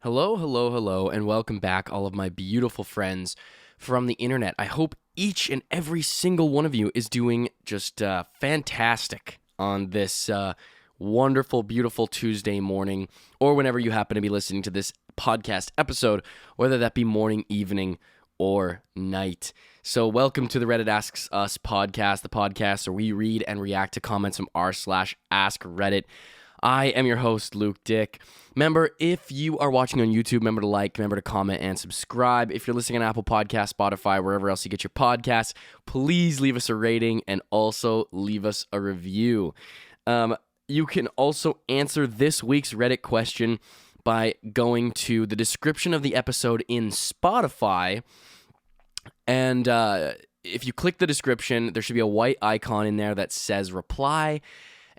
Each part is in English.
Hello, hello, hello, and welcome back, all of my beautiful friends from the internet. I hope each and every single one of you is doing just fantastic on this wonderful, beautiful Tuesday morning, or whenever you happen to be listening to this podcast episode, whether that be morning, evening, or night. So welcome to the Reddit Asks Us podcast, the podcast where we read and react to comments from r/Askreddit. I am your host, Luke Dick. Remember, if you are watching on YouTube, remember to like, remember to comment, and subscribe. If you're listening on Apple Podcasts, Spotify, wherever else you get your podcasts, please leave us a rating and also leave us a review. You can also answer this week's Reddit question by going to the description of the episode in Spotify. And if you click the description, there should be a white icon in there that says reply.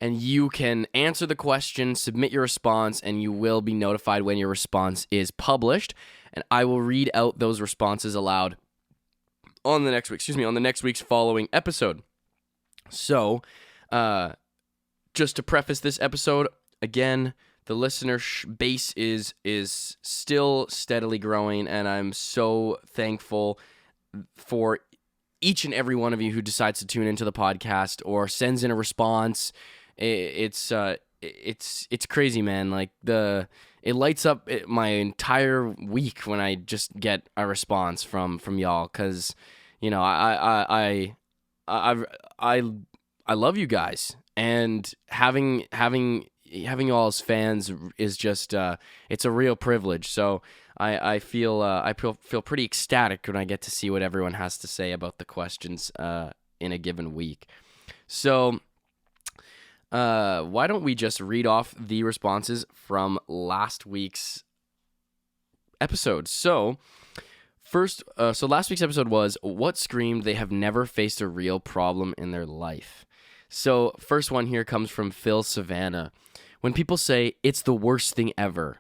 And you can answer the question, submit your response, and you will be notified when your response is published. And I will read out those responses aloud on the next week's following episode. So, just to preface this episode, again, the listener base is still steadily growing, and I'm so thankful for each and every one of you who decides to tune into the podcast or sends in a response. It's crazy, man. Like it lights up my entire week when I just get a response from y'all, because I love you guys, and having you all as fans is just it's a real privilege. So I feel pretty ecstatic when I get to see what everyone has to say about the questions in a given week. So why don't we just read off the responses from last week's episode? So last week's episode was what screamed they have never faced a real problem in their life. So first one here comes from Phil Savannah. When people say it's the worst thing ever,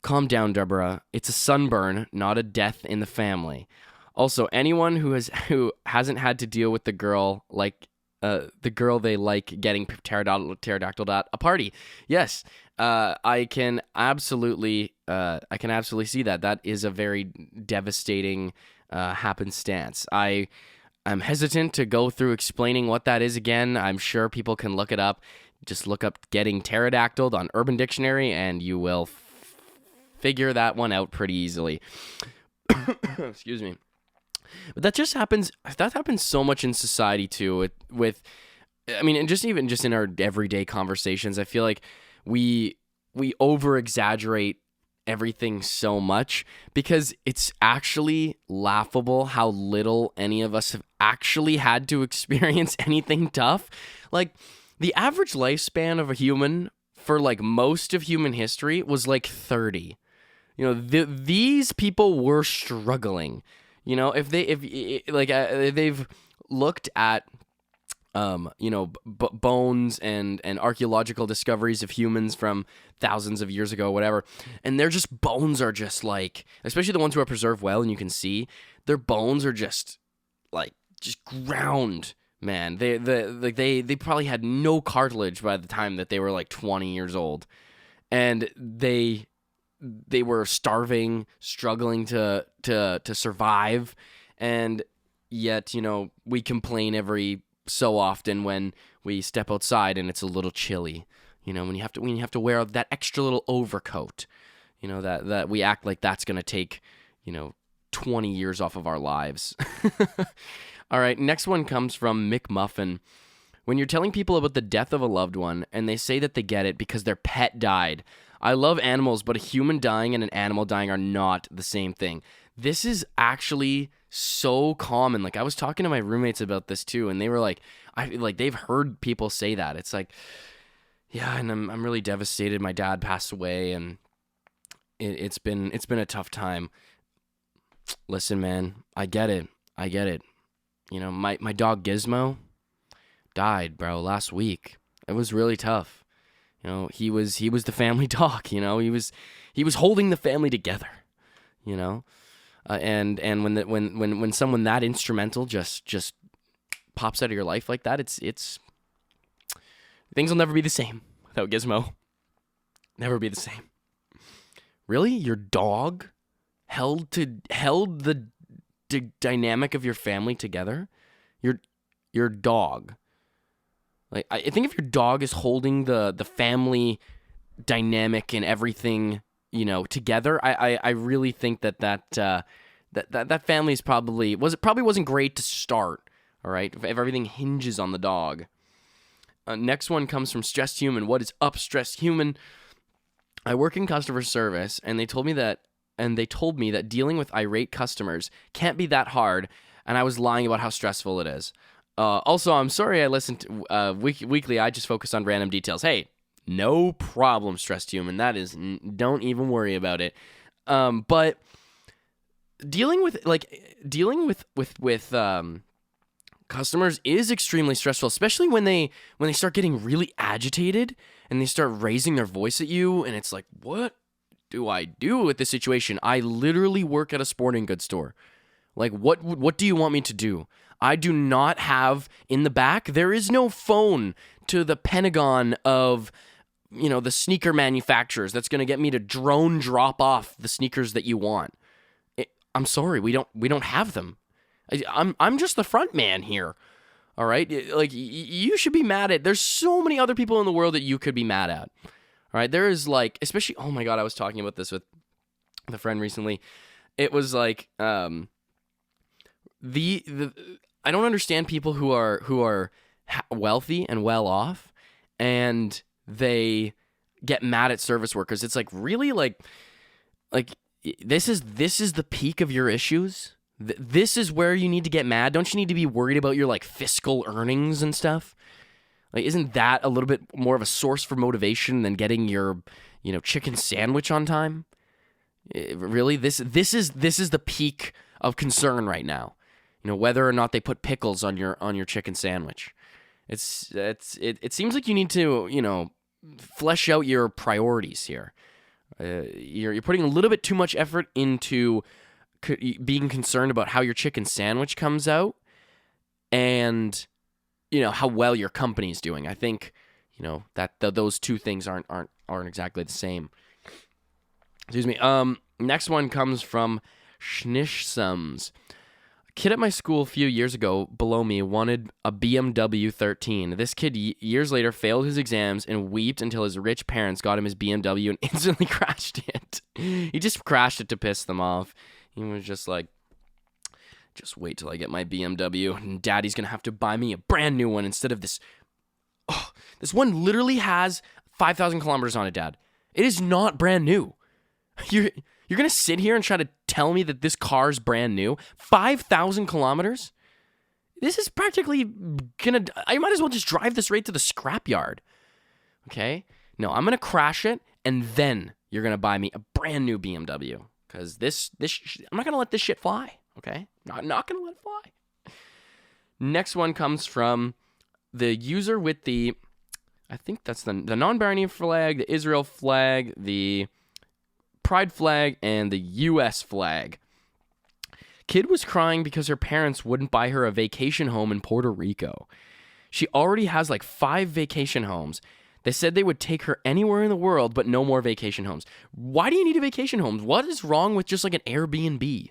calm down, Deborah. It's a sunburn, not a death in the family. Also, anyone who hasn't had to deal with the girl they like getting pterodactyl at a party. Yes, I can absolutely see that. That is a very devastating happenstance. I'm hesitant to go through explaining what that is again. I'm sure people can look it up. Just look up getting pterodactyled on Urban Dictionary, and you will figure that one out pretty easily. Excuse me. But that just happens. That happens so much in society too. And just in our everyday conversations, I feel like we over exaggerate everything so much, because it's actually laughable how little any of us have actually had to experience anything tough. Like, the average lifespan of a human for like most of human history was like 30. These people were struggling. If they've looked at bones and archaeological discoveries of humans from thousands of years ago, whatever, and their just bones are just like, especially the ones who are preserved well and you can see, their bones are just ground, man. They probably had no cartilage by the time that they were like 20 years old, and they were starving, struggling to survive, and yet we complain every so often when we step outside and it's a little chilly. When you have to wear that extra little overcoat. That we act like that's gonna take 20 years off of our lives. All right, next one comes from Mick Muffin. When you're telling people about the death of a loved one and they say that they get it because their pet died. I love animals, but a human dying and an animal dying are not the same thing. This is actually so common. Like, I was talking to my roommates about this too, and they were like, they've heard people say that. It's like, yeah, and I'm really devastated. My dad passed away, and it's been a tough time. Listen, man, I get it. My dog Gizmo died, bro, last week. It was really tough. He was the family dog. He was holding the family together. And when someone that instrumental just pops out of your life like that, it's things will never be the same without Gizmo. Never be the same. Really? Your dog held the dynamic of your family together? Your dog. Like, I think if your dog is holding the family dynamic and everything, together, I really think that family's probably wasn't great to start. All right, if everything hinges on the dog. Next one comes from Stressed Human. What is up, Stressed Human? I work in customer service, and they told me that dealing with irate customers can't be that hard, and I was lying about how stressful it is. Also, I'm sorry I listened to weekly. I just focus on random details. Hey, no problem, Stressed Human. Don't even worry about it. But dealing with customers is extremely stressful, especially when they start getting really agitated and they start raising their voice at you, and it's like, what do I do with this situation? I literally work at a sporting goods store. Like, what do you want me to do? I do not have in the back. There is no phone to the Pentagon of, the sneaker manufacturers that's going to get me to drone drop off the sneakers that you want. I'm sorry, we don't have them. I'm just the front man here. All right? Like, you should be mad at. There's so many other people in the world that you could be mad at. All right? There is, like, especially, oh my God, I was talking about this with a friend recently. It was like I don't understand people who are wealthy and well off, and they get mad at service workers. It's like, really, like this is the peak of your issues. This is where you need to get mad. Don't you need to be worried about your, like, fiscal earnings and stuff? Like, isn't that a little bit more of a source for motivation than getting your, chicken sandwich on time? Really, this is the peak of concern right now. Whether or not they put pickles on your chicken sandwich. It seems like you need to, flesh out your priorities here. You're putting a little bit too much effort into being concerned about how your chicken sandwich comes out and, how well your company's doing. I think, that those two things aren't exactly the same. Excuse me. Next one comes from Schnishsums. A kid at my school a few years ago below me wanted a BMW 13. This kid years later failed his exams and wept until his rich parents got him his BMW and instantly crashed it. He just crashed it to piss them off. He was just like, just wait till I get my BMW, and Daddy's going to have to buy me a brand new one instead of this. Oh, this one literally has 5,000 kilometers on it, Dad. It is not brand new. You're going to sit here and try to tell me that this car's brand new? 5,000 kilometers? This is practically going to... I might as well just drive this right to the scrapyard. Okay? No, I'm going to crash it, and then you're going to buy me a brand new BMW. Because I'm not going to let this shit fly, okay? I'm not going to let it fly. Next one comes from the user with the, I think that's the non-Bahraini flag, the Israel flag, the Pride flag, and the U.S. flag. Kid was crying because her parents wouldn't buy her a vacation home in Puerto Rico. She already has like 5 vacation homes. They said they would take her anywhere in the world, but no more vacation homes. Why do you need a vacation home? What is wrong with just like an Airbnb?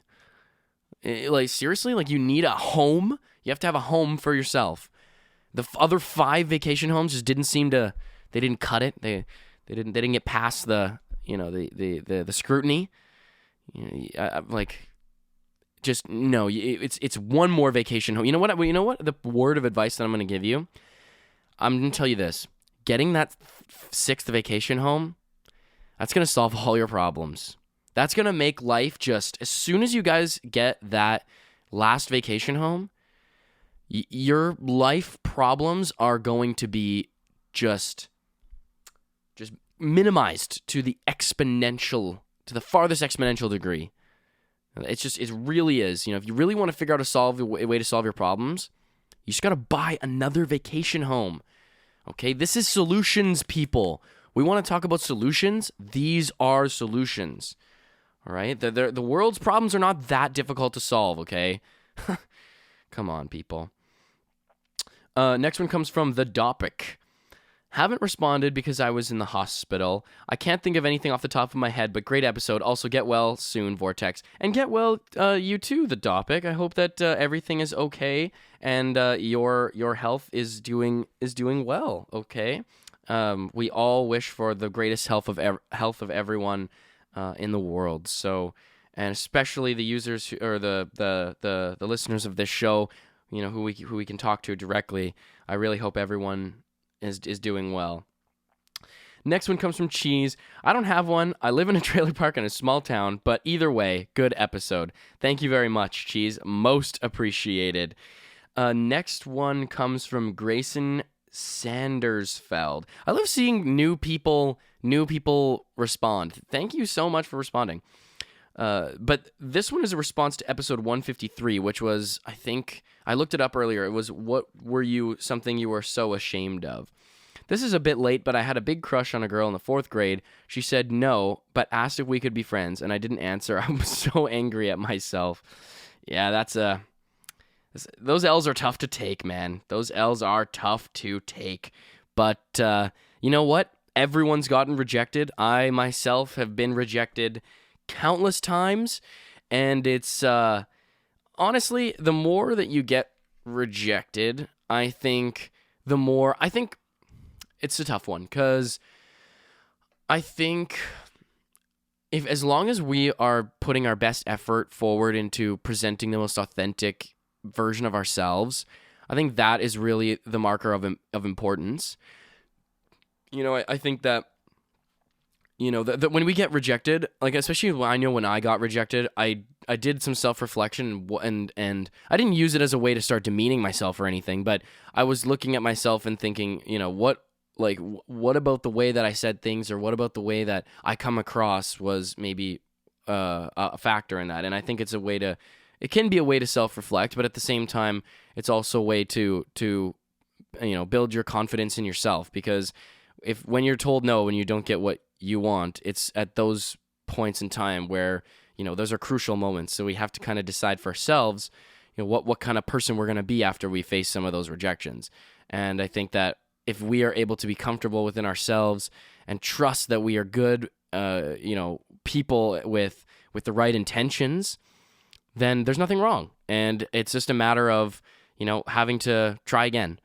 Like, seriously? Like, you need a home? You have to have a home for yourself. The other 5 vacation homes just didn't seem to... They didn't cut it. They didn't get past the scrutiny. Just no. It's one more vacation home. You know what? The word of advice that I'm going to give you. I'm going to tell you this. Getting that 6th vacation home, that's going to solve all your problems. That's going to make life just, as soon as you guys get that last vacation home, your life problems are going to be just minimized to the farthest exponential degree. It really is. If you really want to figure out a way to solve your problems, you just got to buy another vacation home. Okay, this is solutions, people. We want to talk about solutions. These are solutions. All right? The world's problems are not that difficult to solve, okay? Come on, people. Next one comes from The Dopic. Haven't responded because I was in the hospital. I can't think of anything off the top of my head, but great episode. Also, get well soon, Vortex. And get well, you too, the topic. I hope that everything is okay and your health is doing well, okay? We all wish for the greatest health of everyone in the world. So, and especially the users or the listeners of this show, who we can talk to directly. I really hope everyone is doing well. Next one comes from Cheese. I don't have one. I live in a trailer park in a small town, but either way, good episode. Thank you very much, Cheese. Most appreciated. Next one comes from Grayson Sandersfeld. I love seeing new people respond. Thank you so much for responding. But this one is a response to episode 153, which was, I think, I looked it up earlier. It was, what were you, something you were so ashamed of? This is a bit late, but I had a big crush on a girl in the 4th grade. She said no, but asked if we could be friends, and I didn't answer. I was so angry at myself. Yeah, those L's are tough to take, man. Those L's are tough to take. But you know what? Everyone's gotten rejected. I myself have been rejected countless times, and it's honestly, the more that you get rejected, I think it's a tough one, because I think as long as we are putting our best effort forward into presenting the most authentic version of ourselves, I think that is really the marker of importance. I think that that when we get rejected, like, especially when I got rejected, I did some self-reflection and I didn't use it as a way to start demeaning myself or anything, but I was looking at myself and thinking, what about the way that I said things, or what about the way that I come across was maybe a factor in that. And I think it can be a way to self-reflect, but at the same time, it's also a way to build your confidence in yourself, because when you're told no and you don't get what you want, it's at those points in time where those are crucial moments. So we have to kind of decide for ourselves what kind of person we're going to be after we face some of those rejections. And I think that if we are able to be comfortable within ourselves and trust that we are good people with the right intentions, then there's nothing wrong, and it's just a matter of having to try again.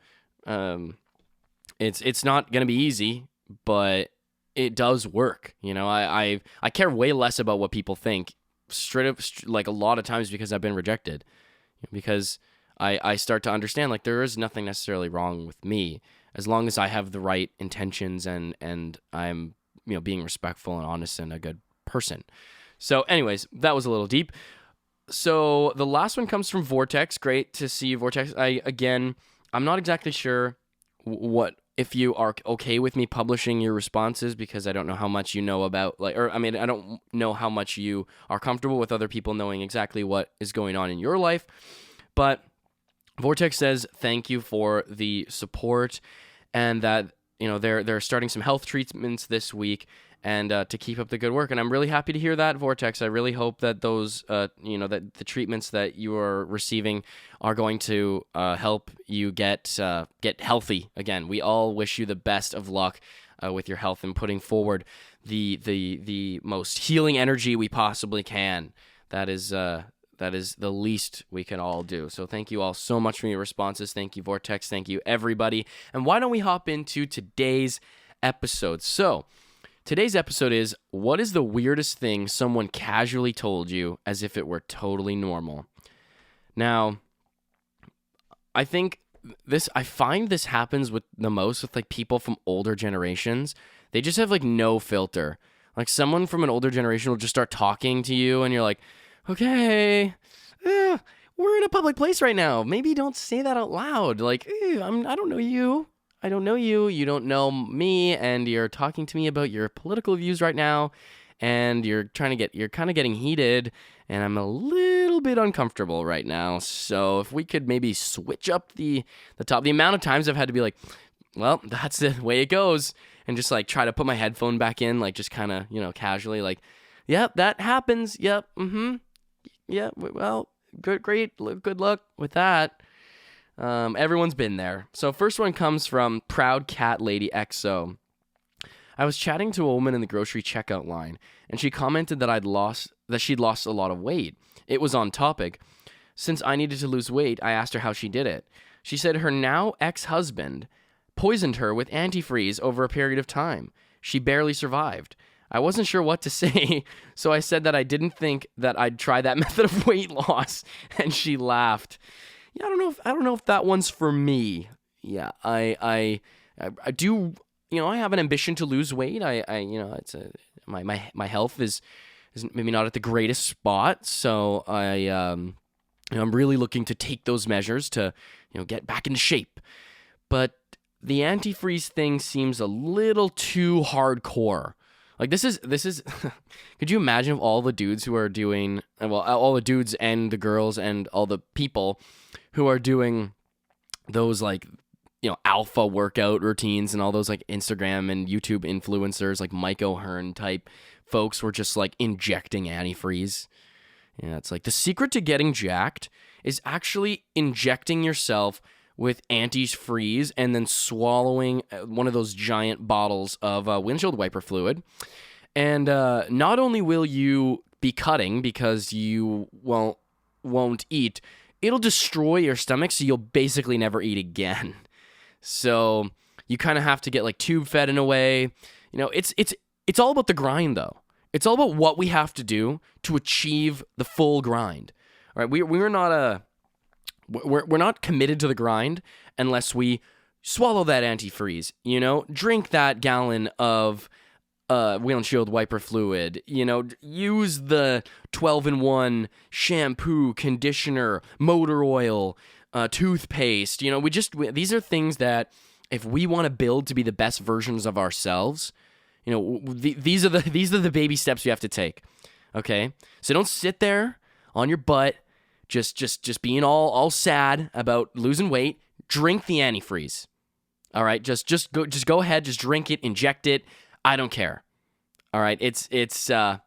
It's not going to be easy, but it does work. I care way less about what people think, straight up, like, a lot of times, because I've been rejected, because I start to understand, like, there is nothing necessarily wrong with me as long as I have the right intentions and I'm being respectful and honest and a good person. So anyways, that was a little deep. So the last one comes from Vortex. Great to see you, Vortex. I'm not exactly sure if you are okay with me publishing your responses, because I don't know how much you know about, I don't know how much you are comfortable with other people knowing exactly what is going on in your life. But Vortex says thank you for the support, and that they're starting some health treatments this week, and to keep up the good work. And I'm really happy to hear that, Vortex. I really hope that those, that the treatments that you are receiving are going to help you get healthy again. We all wish you the best of luck with your health and putting forward the most healing energy we possibly can. That is the least we can all do. So thank you all so much for your responses. Thank you, Vortex. Thank you, everybody. And why don't we hop into today's episode? So today's episode is, what is the weirdest thing someone casually told you as if it were totally normal? Now, I find this happens with like people from older generations. They just have like no filter. Like, someone from an older generation will just start talking to you and you're like, okay, we're in a public place right now. Maybe don't say that out loud. Like, I don't know you. I don't know you. You don't know me, and you're talking to me about your political views right now, and you're kind of getting heated, and I'm a little bit uncomfortable right now. So if we could maybe switch up the amount of times I've had to be like, well, that's the way it goes, and just like try to put my headphone back in, like just kind of, casually, like, yep, that happens. Yep. Yeah. Well, great. Good luck with that. Everyone's been there. So first one comes from Proud Cat Lady XO. I was chatting to a woman in the grocery checkout line, and she commented that she'd lost a lot of weight. It was on topic. Since I needed to lose weight, I asked her how she did it. She said her now ex-husband poisoned her with antifreeze over a period of time. She barely survived. I wasn't sure what to say, so I said that I didn't think that I'd try that method of weight loss, and she laughed. Yeah, I don't know if that one's for me. Yeah, I do. I have an ambition to lose weight. My health is maybe not at the greatest spot, so I'm really looking to take those measures to, get back into shape. But the antifreeze thing seems a little too hardcore. Like this is could you imagine if all the dudes who are doing, all the dudes and the girls and all the people who are doing those alpha workout routines and all those Instagram and YouTube influencers like Mike O'Hearn type folks were just injecting antifreeze. Yeah, it's the secret to getting jacked is actually injecting yourself with antifreeze and then swallowing one of those giant bottles of windshield wiper fluid. And not only will you be cutting because you won't eat, it'll destroy your stomach, so you'll basically never eat again. So you kind of have to get tube fed in a way. It's all about the grind though. It's all about what we have to do to achieve the full grind. All right, we're not committed to the grind unless we swallow that antifreeze, drink that gallon of windshield wiper fluid, use the 12-in-1 shampoo, conditioner, motor oil, toothpaste. These are things that if we want to build to be the best versions of ourselves, these are the baby steps we have to take. Okay, so don't sit there on your butt, just being all sad about losing weight. Drink the antifreeze. All right, just go ahead, just drink it, inject it. I don't care. All right, it's come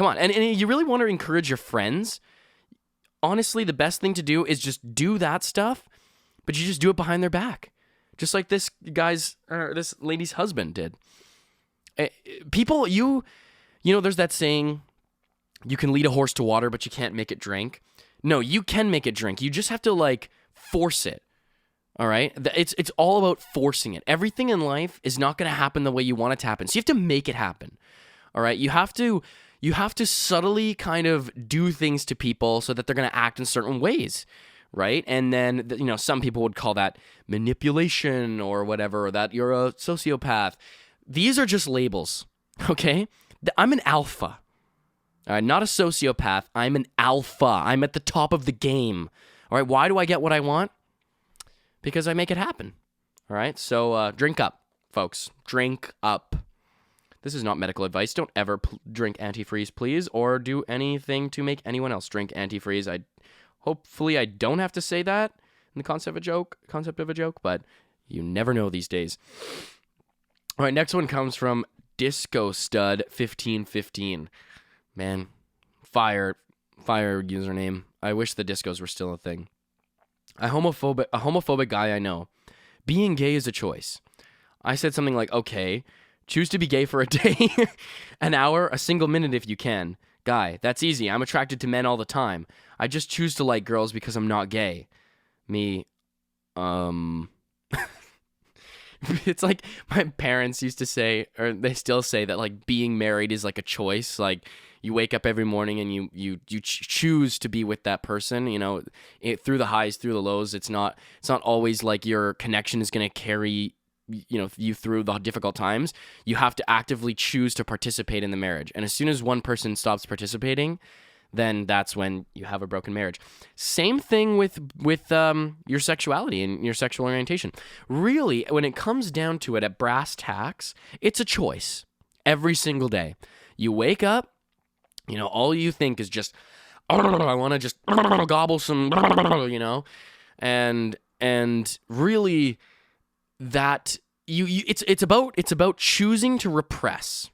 on, and you really want to encourage your friends. Honestly, the best thing to do is just do that stuff, but you just do it behind their back, just like this lady's husband did. People, there's that saying, you can lead a horse to water, but you can't make it drink. No, you can make it drink. You just have to force it. All right? It's all about forcing it. Everything in life is not going to happen the way you want it to happen. So you have to make it happen. All right? You have to subtly kind of do things to people so that they're going to act in certain ways, right? And then, some people would call that manipulation or whatever, or that you're a sociopath. These are just labels, okay? I'm an alpha. All right, not a sociopath. I'm an alpha. I'm at the top of the game. All right, why do I get what I want? Because I make it happen. All right, so drink up, folks. Drink up. This is not medical advice. Don't ever drink antifreeze, please, or do anything to make anyone else drink antifreeze. Hopefully I don't have to say that in the concept of a joke, but you never know these days. All right, next one comes from Disco Stud 1515. Man, fire username. I wish the discos were still a thing. A homophobic guy I know. Being gay is a choice. I said something like, okay, choose to be gay for a day, an hour, a single minute if you can. Guy, that's easy. I'm attracted to men all the time. I just choose to like girls because I'm not gay. Me, it's like my parents used to say, or they still say, that being married is like a choice. You wake up every morning and you choose to be with that person, through the highs, through the lows. It's not always like your connection is going to carry you through the difficult times. You have to actively choose to participate in the marriage. And as soon as one person stops participating, then that's when you have a broken marriage. Same thing with your sexuality and your sexual orientation. Really, when it comes down to it, at brass tacks, it's a choice every single day. You wake up, all you think is just, I want to just gobble some, and really that it's about choosing to repress.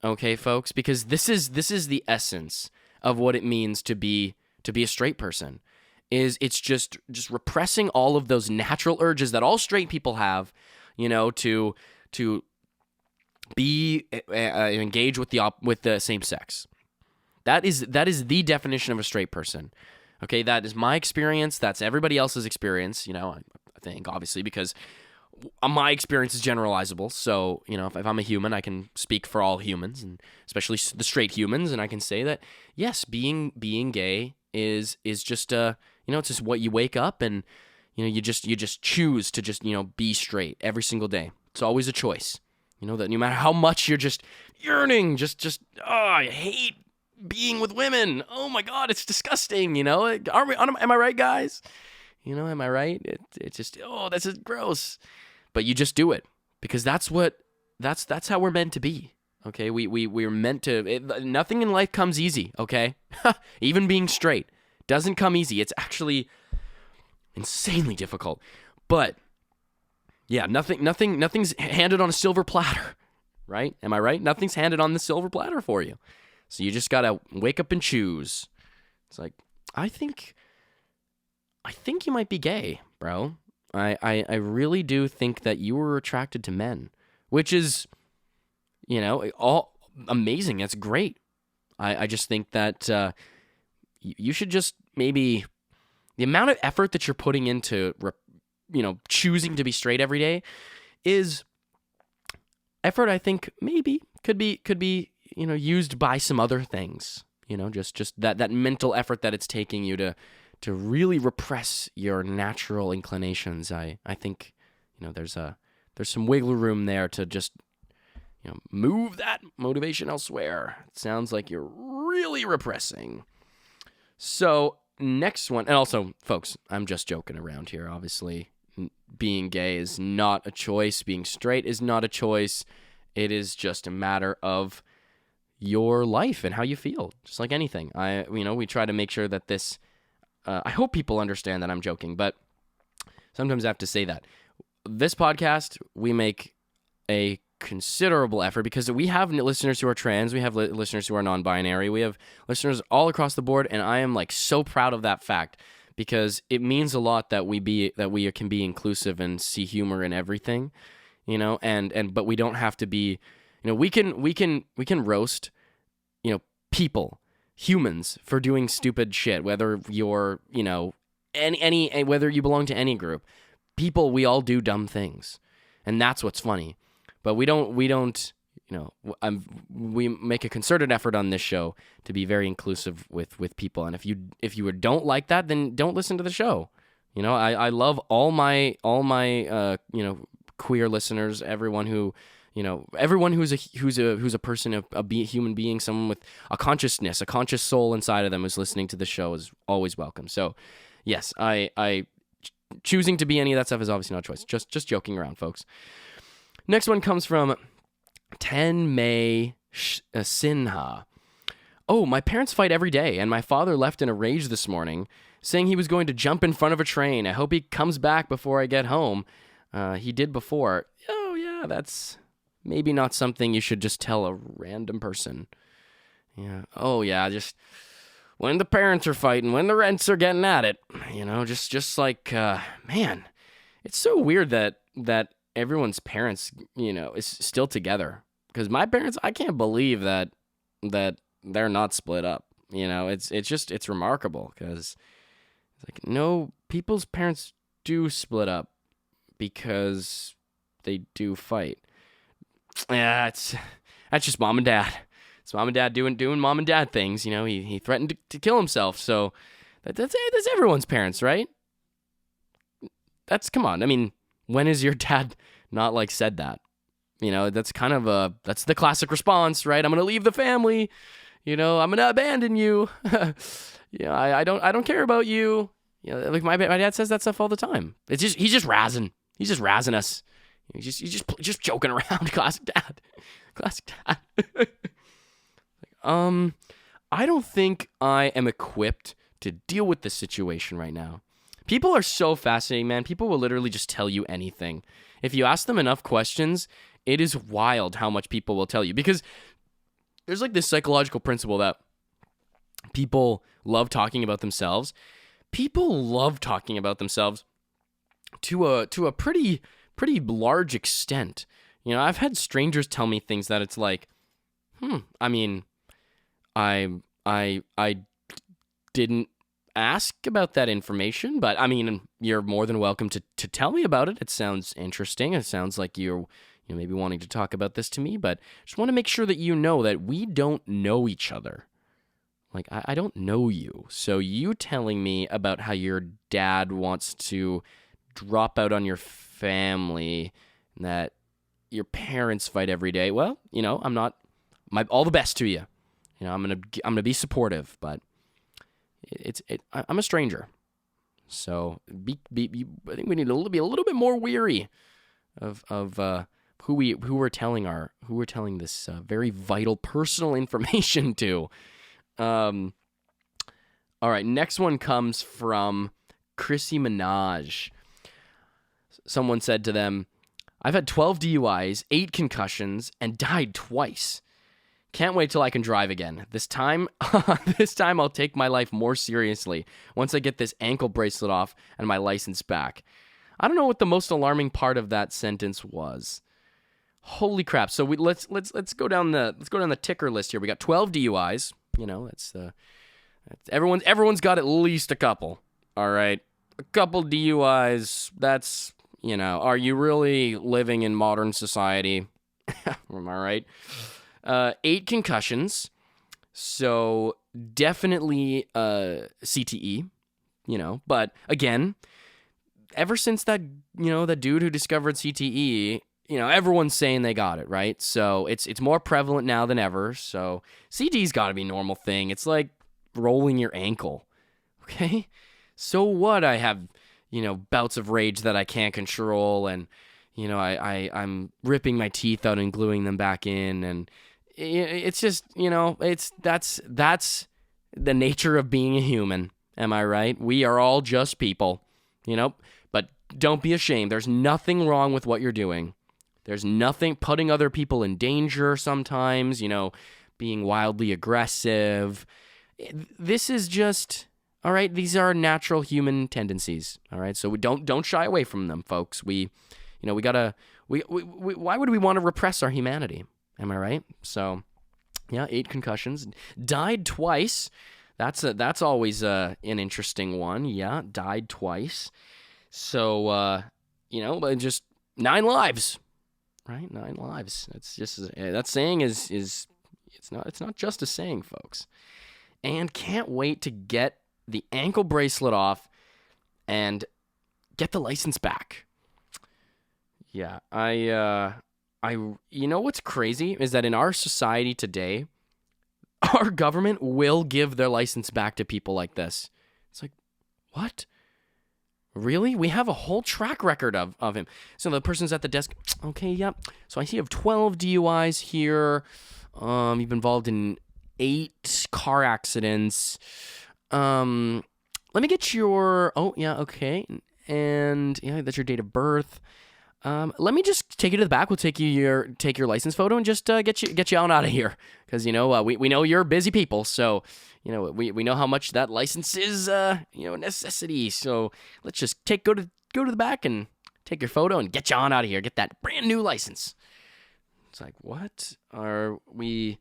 Okay, folks, because this is the essence of what it means to be a straight person. is it's just repressing all of those natural urges that all straight people have, to be engage with the same sex. That is the definition of a straight person. Okay, that is my experience. That's everybody else's experience. I think, obviously, because my experience is generalizable. So, if I'm a human, I can speak for all humans, and especially the straight humans, and I can say that yes, being gay is just it's just what you wake up and you just choose to just be straight every single day. It's always a choice. That no matter how much you're just yearning, I hate being with women. Oh my God, it's disgusting. Am I right, guys? Am I right? It's just, this is gross. But you just do it because that's how we're meant to be. Okay, we're meant to. Nothing in life comes easy. Okay, even being straight doesn't come easy. It's actually insanely difficult. But yeah, nothing's handed on a silver platter, right? Am I right? Nothing's handed on the silver platter for you. So you just gotta wake up and choose. It's like, I think you might be gay, bro. I really do think that you were attracted to men, which is, all amazing. That's great. I just think that you should just maybe, the amount of effort that you're putting into, choosing to be straight every day is effort I think maybe could be used by some other things. Just that mental effort that it's taking you to really repress your natural inclinations. I think there's some wiggle room there to just move that motivation elsewhere. It sounds like you're really repressing. So next one, and also, folks, I'm just joking around here. Obviously, being gay is not a choice. Being straight is not a choice. It is just a matter of your life and how you feel, just like anything. We try to make sure that this. I hope people understand that I'm joking, but sometimes I have to say that. This podcast, we make a considerable effort because we have listeners who are trans, we have listeners who are non-binary, we have listeners all across the board, and I am so proud of that fact because it means a lot that we can be inclusive and see humor in everything, but we don't have to be, we can roast, people, humans, for doing stupid shit, whether you're, whether you belong to any group. People, we all do dumb things, and that's what's funny. But we make a concerted effort on this show to be very inclusive with people. And if you don't like that, then don't listen to the show. I love all my queer listeners, everyone who's a person, a human being, someone with a consciousness, a conscious soul inside of them who's listening to the show is always welcome. So, yes, I choosing to be any of that stuff is obviously not a choice. Just joking around, folks. Next one comes from Tanmay Sinha. Oh, my parents fight every day, and my father left in a rage this morning, saying he was going to jump in front of a train. I hope he comes back before I get home. He did before. Oh, yeah, that's maybe not something you should just tell a random person. Yeah. Oh, yeah, just when the parents are fighting, when the rents are getting at it, just like, man, it's so weird that everyone's parents, is still together. Because my parents, I can't believe that they're not split up. It's remarkable because it's no, people's parents do split up because they do fight. Yeah, that's just mom and dad. It's mom and dad doing mom and dad things. He threatened to kill himself. So that's everyone's parents, right? Come on. I mean, when has your dad not said that? That's kind of that's the classic response, right? I'm going to leave the family. I'm going to abandon you. I don't care about you. My dad says that stuff all the time. He's just razzing. He's just razzing us. He's just joking around. Classic dad. Classic dad. I don't think I am equipped to deal with this situation right now. People are so fascinating, man. People will literally just tell you anything. If you ask them enough questions, it is wild how much people will tell you. Because there's this psychological principle that people love talking about themselves people love talking about themselves to a pretty large extent. You know, I've had strangers tell me things that it's like, I mean, I didn't ask about that information, but I mean, you're more than welcome to tell me about it. It sounds interesting. It sounds like you're maybe wanting to talk about this to me, but just want to make sure that you know that we don't know each other. Like, I don't know you. So you telling me about how your dad wants to drop out on your family and that your parents fight every day. Well, you know, all the best to you. You know, I'm gonna be supportive, but I'm a stranger. So I think we need to be a little bit more weary of who we're telling this very vital personal information to. All right, next one comes from Chrissy Minaj. Someone said to them, I've had 12 DUIs, 8 concussions, and died twice. Can't wait till I can drive again. This time I'll take my life more seriously once I get this ankle bracelet off and my license back. I don't know what the most alarming part of that sentence was. Holy crap. So let's go down the ticker list here. We got 12 DUIs. You know, that's everyone's got at least a couple. All right. A couple DUIs. That's, you know, are you really living in modern society? Am I right? 8 concussions. So definitely CTE, you know, but again, ever since that dude who discovered CTE, you know, everyone's saying they got it, right? So it's more prevalent now than ever. So CTE's got to be a normal thing. It's like rolling your ankle, okay? So what? I have, you know, bouts of rage that I can't control, and, you know, I'm ripping my teeth out and gluing them back in, and it's just, you know, that's the nature of being a human. Am I right? We are all just people, you know, but don't be ashamed. There's nothing wrong with what you're doing. There's nothing putting other people in danger sometimes, you know, being wildly aggressive. This is just, all right, these are natural human tendencies, all right? So we don't shy away from them, folks. We why would we want to repress our humanity? Am I right? So, yeah, 8 concussions. Died twice. That's always an interesting one. Yeah, died twice. So, you know, just 9 lives. Right, 9 lives. That's just that saying is it's not just a saying, folks. And can't wait to get the ankle bracelet off and get the license back. Yeah, you know what's crazy is that in our society today, our government will give their license back to people like this. It's like, what? Really? We have a whole track record of him. So the person's at the desk. Okay, yep. So I see you have 12 DUIs here. You've been involved in 8 car accidents. Let me get your... Oh, yeah, okay. And yeah, that's your date of birth. Let me just take you to the back. We'll take your license photo and just get you on out of here. Because, you know, we know you're busy people. So, you know, we know how much that license is, you know, a necessity. So let's just go to the back and take your photo and get you on out of here. Get that brand new license. It's like, what are we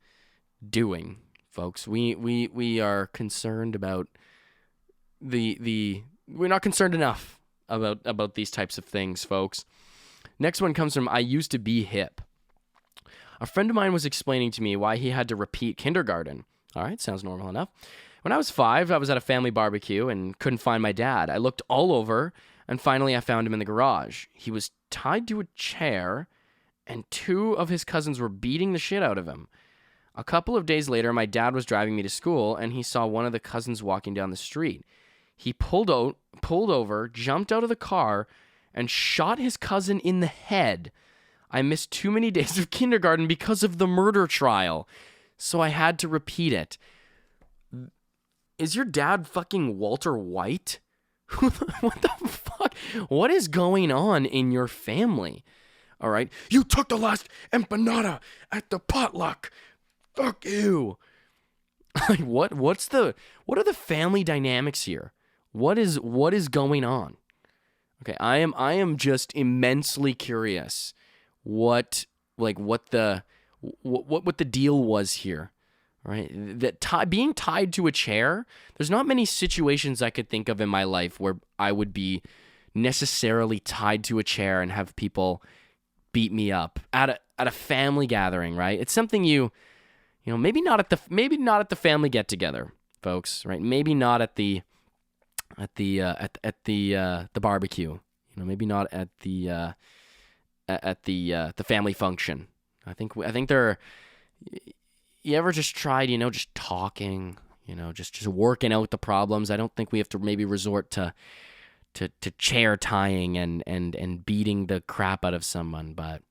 doing, folks? We are concerned about we're not concerned enough about these types of things, folks. Next one comes from I used to be hip. A friend of mine was explaining to me why he had to repeat kindergarten. All right, sounds normal enough. When I was 5, I was at a family barbecue and couldn't find my dad. I looked all over, and finally I found him in the garage. He was tied to a chair, and 2 of his cousins were beating the shit out of him. A couple of days later, my dad was driving me to school, and he saw one of the cousins walking down the street. He pulled over, jumped out of the car, and shot his cousin in the head. I missed too many days of kindergarten because of the murder trial, so I had to repeat it. Is your dad fucking Walter White? What the fuck? What is going on in your family? All right, you took the last empanada at the potluck. Fuck you. Like, what are the family dynamics here? What is going on? Okay, I am just immensely curious what the deal was here, right? That being tied to a chair, there's not many situations I could think of in my life where I would be necessarily tied to a chair and have people beat me up at a family gathering, right? It's something maybe not at the family get together, folks, right? Maybe not at the barbecue, maybe not at the family function. I think there are, you ever just tried, just talking, just working out the problems. I don't think we have to maybe resort to chair tying and beating the crap out of someone, but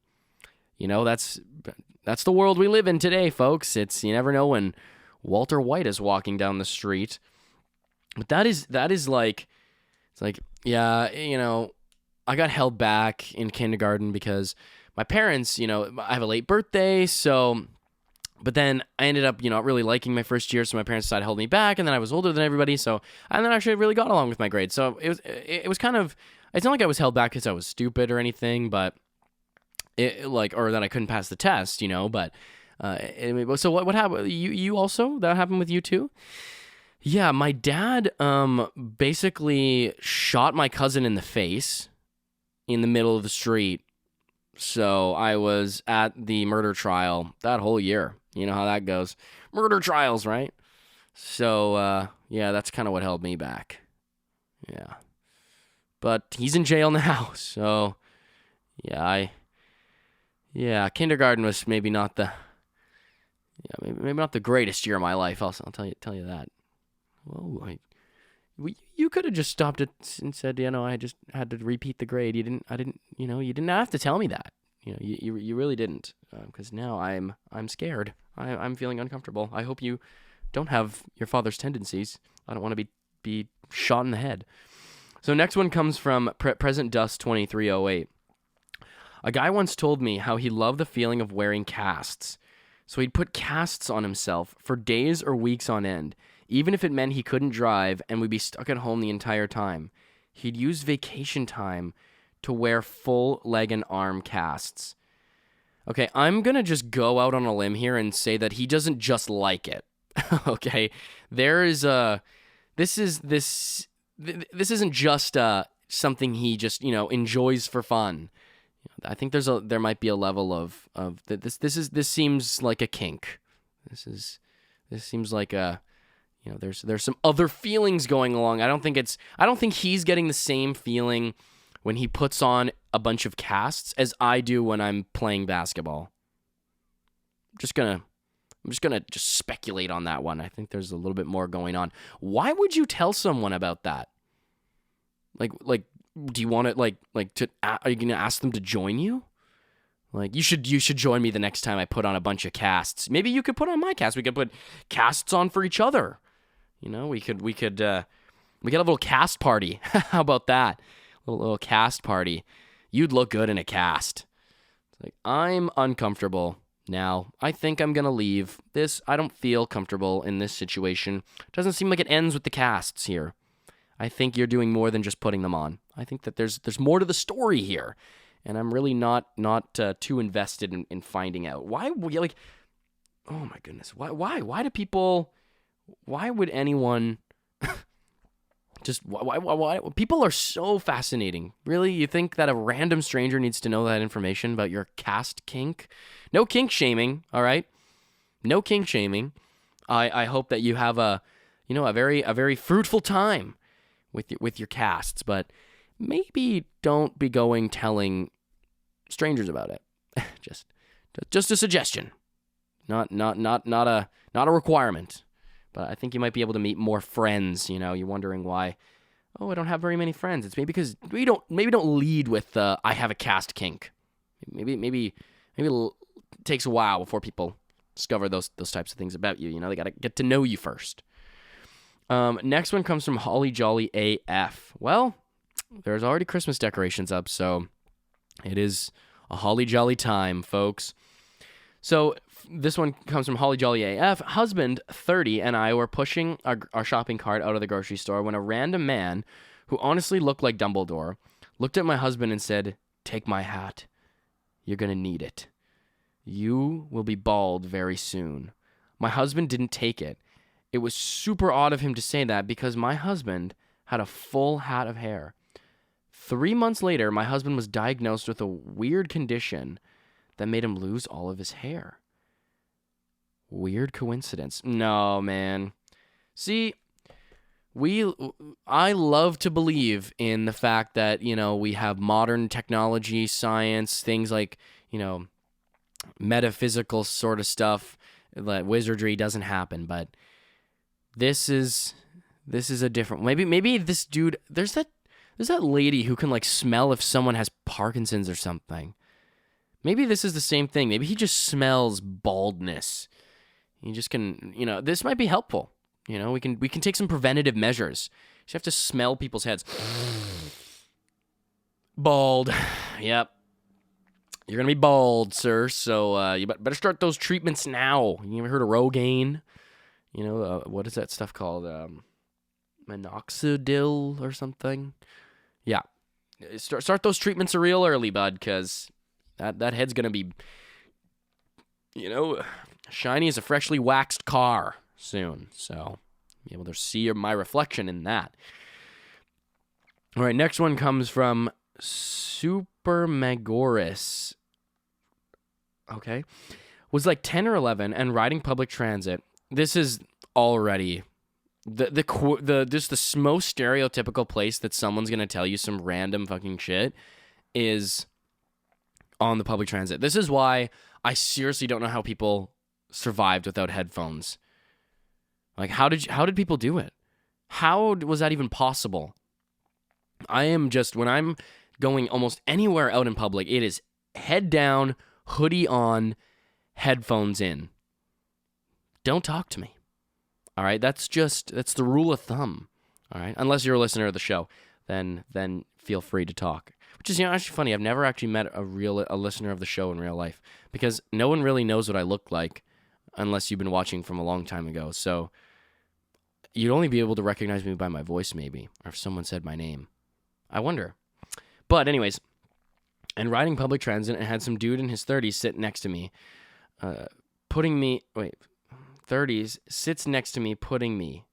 that's the world we live in today, folks. You never know when Walter White is walking down the street. But that is like, it's like, yeah, I got held back in kindergarten because my parents, I have a late birthday, but then I ended up, not really liking my first year, so my parents decided to hold me back, and then I was older than everybody, and then actually I really got along with my grades. So it was kind of, it's not like I was held back because I was stupid or anything, but or that I couldn't pass the test, but so what happened? You also, that happened with you too? Yeah, my dad basically shot my cousin in the face in the middle of the street. So I was at the murder trial that whole year. You know how that goes. Murder trials, right? So, yeah, that's kind of what held me back. Yeah. But he's in jail now, so, yeah, kindergarten was maybe not the greatest year of my life. I'll tell you that. Well, you could have just stopped it and said, I just had to repeat the grade. You didn't have to tell me that. You really didn't, because now I'm scared. I'm feeling uncomfortable. I hope you don't have your father's tendencies. I don't want to be shot in the head. So next one comes from Present Dust 2308. A guy once told me how he loved the feeling of wearing casts. So he'd put casts on himself for days or weeks on end, even if it meant he couldn't drive and would be stuck at home the entire time. He'd use vacation time to wear full leg and arm casts. Okay, I'm going to just go out on a limb here and say that he doesn't just like it. Okay, this isn't just something he just, enjoys for fun. I think there might be a level of this seems like a kink. This seems like a, there's some other feelings going along. I don't think he's getting the same feeling when he puts on a bunch of casts as I do when I'm playing basketball. I'm just gonna speculate on that one. I think there's a little bit more going on. Why would you tell someone about that? Like, do you want it are you gonna ask them to join you? Like, you should join me the next time I put on a bunch of casts. Maybe you could put on my cast. We could put casts on for each other. We could have a little cast party. How about that? A little cast party. You'd look good in a cast. It's like, I'm uncomfortable now. I think I'm gonna leave this. I don't feel comfortable in this situation. Doesn't seem like it ends with the casts here. I think you're doing more than just putting them on. I think that there's more to the story here, and I'm really not too invested in finding out. Why? Oh my goodness. Why do people? Why would anyone? Just why? People are so fascinating. Really, you think that a random stranger needs to know that information about your cast kink? No kink shaming. All right, no kink shaming. I hope that you have a very fruitful time with your casts, but maybe don't be going telling strangers about it. just a suggestion, not a requirement. But I think you might be able to meet more friends. You're wondering why. Oh, I don't have very many friends. It's maybe because we don't lead with I have a cast kink. Maybe it takes a while before people discover those types of things about you. They got to get to know you first. Next one comes from Holly Jolly AF. Well, there's already Christmas decorations up, so it is a holly jolly time, folks. So this one comes from Holly Jolly AF. Husband, 30, and I were pushing our shopping cart out of the grocery store when a random man, who honestly looked like Dumbledore, looked at my husband and said, "Take my hat. You're going to need it. You will be bald very soon." My husband didn't take it. It was super odd of him to say that because my husband had a full hat of hair. 3 months later, my husband was diagnosed with a weird condition that made him lose all of his hair. Weird coincidence. No, man. See, I love to believe in the fact that, we have modern technology, science, things like, metaphysical sort of stuff, that wizardry doesn't happen, but this is a different. Maybe this dude, there's that lady who can smell if someone has Parkinson's or something. Maybe this is the same thing. Maybe he just smells baldness. He just can, this might be helpful. We can take some preventative measures. You just have to smell people's heads. Bald. Yep. You're going to be bald, sir. So you better start those treatments now. You ever heard of Rogaine? What is that stuff called? Minoxidil or something? Yeah. Start those treatments real early, bud, because that head's going to be, shiny as a freshly waxed car soon. So, be able to see my reflection in that. All right, next one comes from Supermagoris. Okay. Was 10 or 11 and riding public transit. This is already just the most stereotypical place that someone's going to tell you some random fucking shit is on the public transit. This is why I seriously don't know how people survived without headphones. How did people do it? How was that even possible? When I'm going almost anywhere out in public, it is head down, hoodie on, headphones in. Don't talk to me. All right, that's the rule of thumb. All right, unless you're a listener of the show, then feel free to talk. Which is actually funny. I've never actually met a listener of the show in real life because no one really knows what I look like unless you've been watching from a long time ago. So you'd only be able to recognize me by my voice, maybe, or if someone said my name. I wonder. But anyways, and riding public transit, and had some dude in his 30s sit next to me, 30s, sits next to me, putting me.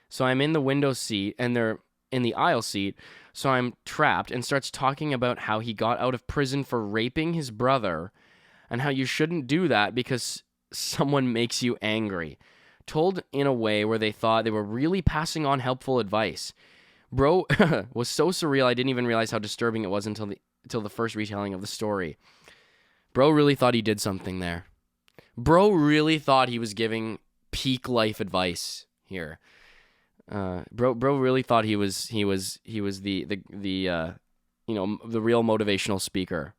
So I'm in the window seat, and they're in the aisle seat, so I'm trapped, and starts talking about how he got out of prison for raping his brother, and how you shouldn't do that because someone makes you angry. Told in a way where they thought they were really passing on helpful advice. Bro was so surreal, I didn't even realize how disturbing it was until the first retelling of the story. Bro really thought he did something there. Bro really thought he was giving peak life advice here. Bro really thought he was the real motivational speaker.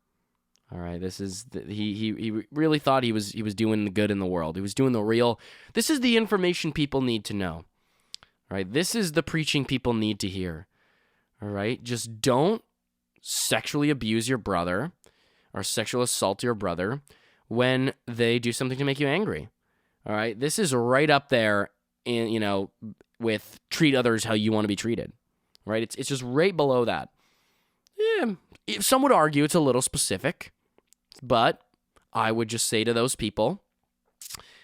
All right, he really thought he was doing the good in the world. He was doing the real. This is the information people need to know. All right, this is the preaching people need to hear. All right, just don't sexually abuse your brother or sexual assault your brother when they do something to make you angry. All right, this is right up there in with treat others how you want to be treated. Right, it's just right below that. Yeah, some would argue it's a little specific, but I would just say to those people,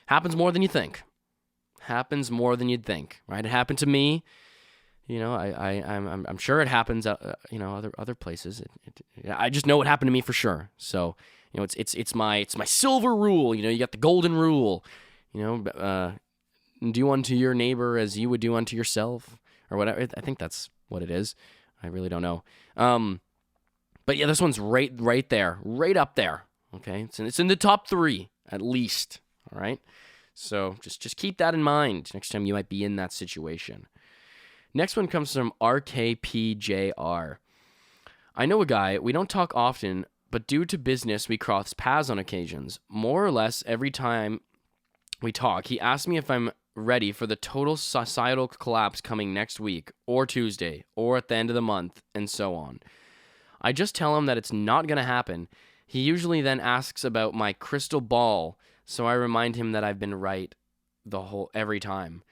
happens more than you think. Happens more than you'd think, right? It happened to me. I'm sure it happens, other places. I just know it happened to me for sure. So, it's my silver rule. You got the golden rule. Do unto your neighbor as you would do unto yourself, or whatever. I think that's what it is. I really don't know. But yeah, this one's right there, right up there. Okay, it's in the top 3 at least. All right. So just keep that in mind next time you might be in that situation. Next one comes from RKPJR. I know a guy, we don't talk often, but due to business, we cross paths on occasions. More or less every time we talk, he asks me if I'm ready for the total societal collapse coming next week, or Tuesday, or at the end of the month, and so on. I just tell him that it's not going to happen. He usually then asks about my crystal ball, so I remind him that I've been right every time.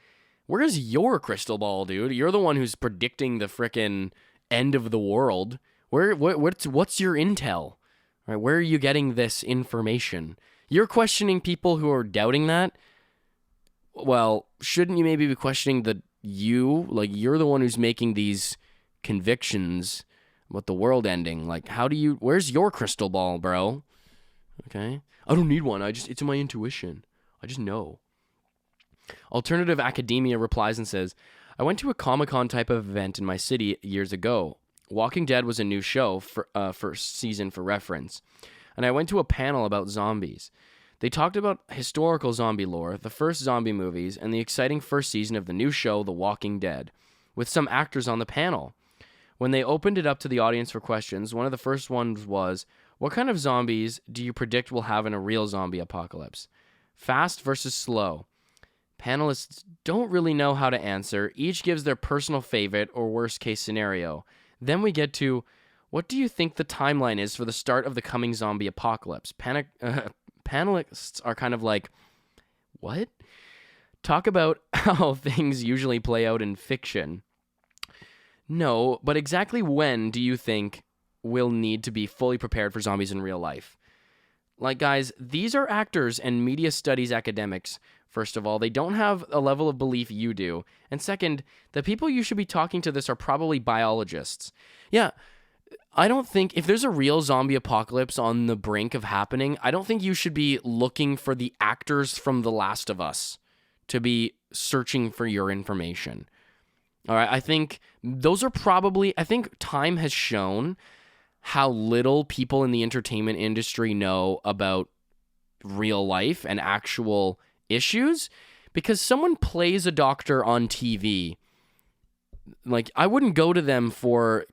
Where's your crystal ball, dude? You're the one who's predicting the frickin' end of the world. What's your intel? Right? Where are you getting this information? You're questioning people who are doubting that? Well, shouldn't you maybe be questioning like you're the one who's making these convictions about the world ending? Like, where's your crystal ball, bro? Okay? I don't need one. It's my intuition. I just know. Alternative Academia replies and says, I went to a Comic-Con type of event in my city years ago. Walking Dead was a new show for first season for reference. And I went to a panel about zombies. They talked about historical zombie lore, the first zombie movies, and the exciting first season of the new show, The Walking Dead, with some actors on the panel. When they opened it up to the audience for questions, one of the first ones was, what kind of zombies do you predict we'll have in a real zombie apocalypse? Fast versus slow. Panelists don't really know how to answer. Each gives their personal favorite or worst case scenario. Then we get to, what do you think the timeline is for the start of the coming zombie apocalypse? Panelists are kind of like, what? Talk about how things usually play out in fiction. No, but exactly when do you think we'll need to be fully prepared for zombies in real life? Like, guys, these are actors and media studies academics. First of all, they don't have a level of belief you do. And second, the people you should be talking to this are probably biologists. Yeah, I don't think, if there's a real zombie apocalypse on the brink of happening, I don't think you should be looking for the actors from The Last of Us to be searching for your information. All right, I think time has shown how little people in the entertainment industry know about real life and actual issues, because someone plays a doctor on TV. Like, I wouldn't go to them for,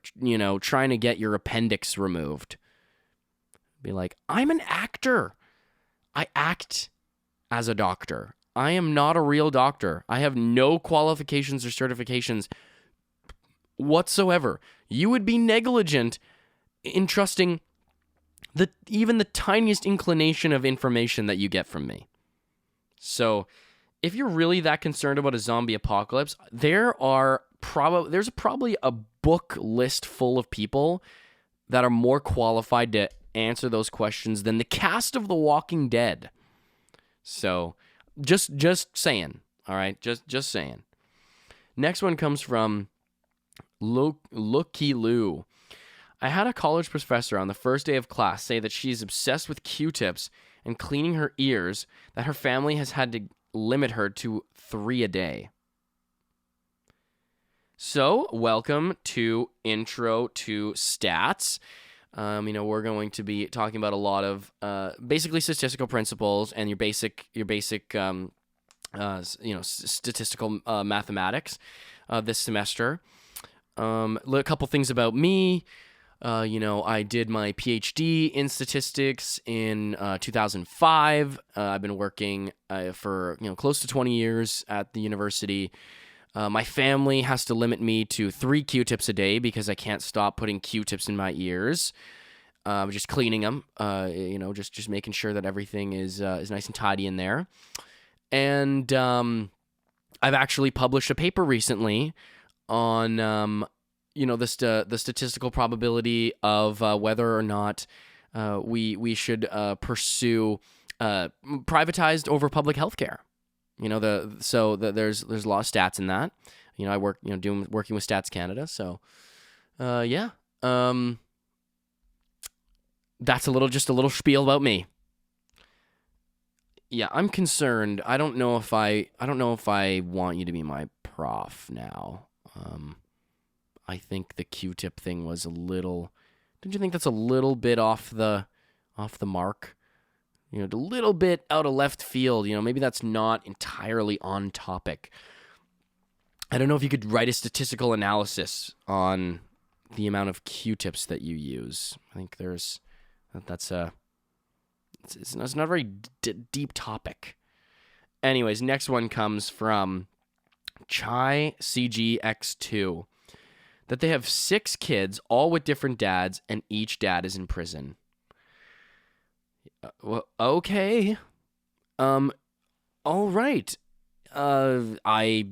trying to get your appendix removed. Be like, I'm an actor. I act as a doctor. I am not a real doctor. I have no qualifications or certifications whatsoever. You would be negligent in trusting even the tiniest inclination of information that you get from me. So, if you're really that concerned about a zombie apocalypse, there's probably a book list full of people that are more qualified to answer those questions than the cast of The Walking Dead. So, just saying, all right? Just saying. Next one comes from Looky Lou. I had a college professor on the first day of class say that she's obsessed with Q-tips and cleaning her ears, that her family has had to limit her to 3 a day. So, welcome to Intro to Stats. We're going to be talking about a lot of basically statistical principles and your basic statistical mathematics this semester. A couple things about me. I did my PhD in statistics in 2005. I've been working for close to 20 years at the university. My family has to limit me to 3 Q-tips a day because I can't stop putting Q-tips in my ears. Just cleaning them, just making sure that everything is nice and tidy in there. And I've actually published a paper recently on the statistical probability of whether or not we should pursue privatized over public healthcare. There's a lot of stats in that. I work working with Stats Canada. So that's just a little spiel about me. Yeah, I'm concerned. I don't know if I want you to be my prof now. I think the Q-tip thing was a little. Don't you think that's a little bit off the mark? A little bit out of left field. Maybe that's not entirely on topic. I don't know if you could write a statistical analysis on the amount of Q-tips that you use. I think it's not a very deep topic. Anyways, next one comes from Chai CGX2. That they have 6 kids, all with different dads, and each dad is in prison. Well, okay. All right. I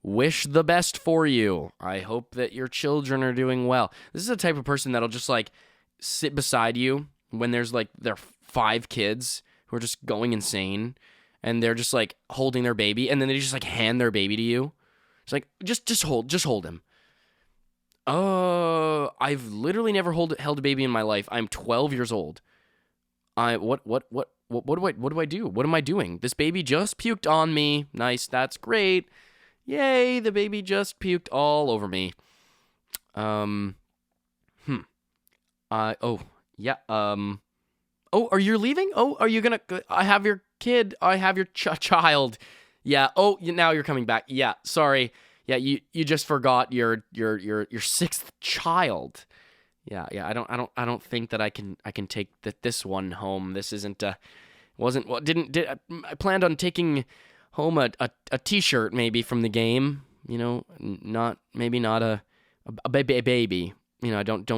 wish the best for you. I hope that your children are doing well. This is the type of person that'll just like sit beside you when there's like their 5 kids who are just going insane, and they're just like holding their baby, and then they just like hand their baby to you. It's like just hold him. I've literally never held a baby in my life. I'm 12 years old. What do I do? What am I doing? This baby just puked on me. Nice, that's great. Yay, the baby just puked all over me. Oh, yeah. Oh, are you leaving? Oh, are you gonna? I have your kid. I have your child. Yeah. Oh, now you're coming back. Yeah. Sorry. Yeah. You just forgot your 6th child. Yeah. I don't think that I can take this one home. This isn't. Wasn't. Well, I planned on taking home a t-shirt maybe from the game. You know, not a baby. You know, I don't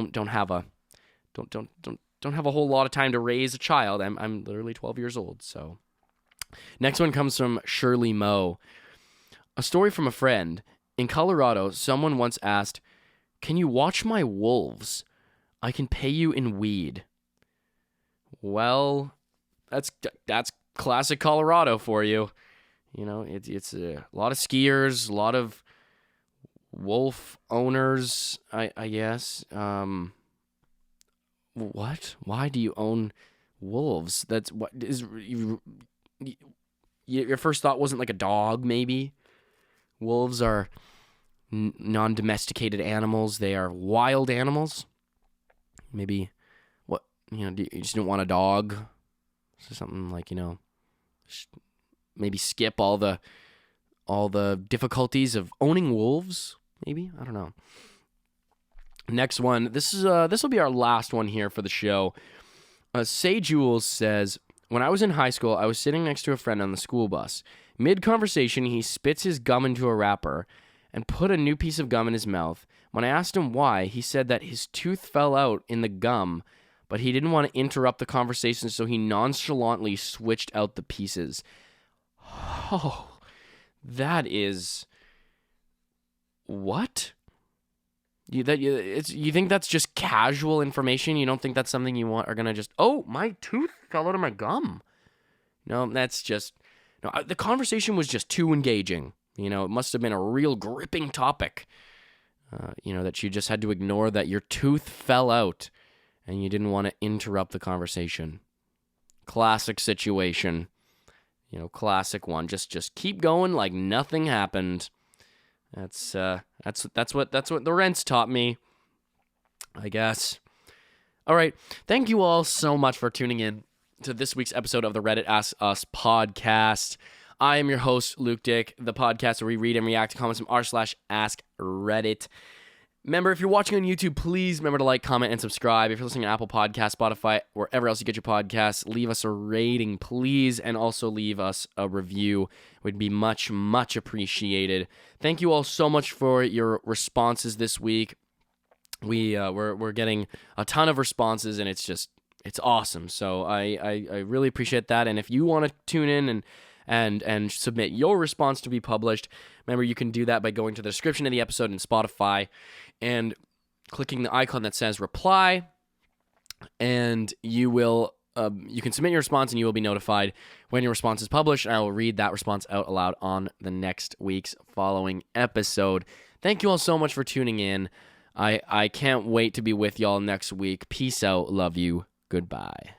have a whole lot of time to raise a child. I'm literally 12 years old. So next one comes from Shirley Moe. A story from a friend. In Colorado, someone once asked, "Can you watch my wolves? I can pay you in weed." Well, that's classic Colorado for you. You know, it's a lot of skiers, a lot of wolf owners, I guess. What? Why do you own wolves? That's what is your first thought wasn't like a dog, maybe? Wolves are non-domesticated animals. They are wild animals. Maybe what, you just don't want a dog. So something like, maybe skip all the difficulties of owning wolves. Maybe, I don't know. Next one. This will be our last one here for the show. Say Jules says, when I was in high school, I was sitting next to a friend on the school bus. Mid-conversation, he spits his gum into a wrapper and put a new piece of gum in his mouth. When I asked him why, he said that his tooth fell out in the gum, but he didn't want to interrupt the conversation, so he nonchalantly switched out the pieces. Oh, that is... What? You think that's just casual information? You don't think that's something you are gonna just, oh, my tooth fell out of my gum? No, that's just, no. The conversation was just too engaging. It must have been a real gripping topic. That you just had to ignore that your tooth fell out, and you didn't want to interrupt the conversation. Classic situation. Classic one. Just keep going like nothing happened. That's what the rents taught me, I guess. All right. Thank you all so much for tuning in to this week's episode of the Reddit Ask Us podcast. I am your host, Luke Dick, the podcast where we read and react to comments from r/AskReddit. Remember, if you're watching on YouTube, please remember to like, comment, and subscribe. If you're listening to Apple Podcasts, Spotify, wherever else you get your podcasts, leave us a rating, please, and also leave us a review. It would be much, much appreciated. Thank you all so much for your responses this week. We're getting a ton of responses, and it's awesome. So I really appreciate that. And if you want to tune in and submit your response to be published, remember you can do that by going to the description of the episode in Spotify and clicking the icon that says reply, and you can submit your response and you will be notified when your response is published, and I will read that response out aloud on the next week's following episode. Thank you all so much for tuning in. I can't wait to be with y'all next week. Peace out. Love you. Goodbye.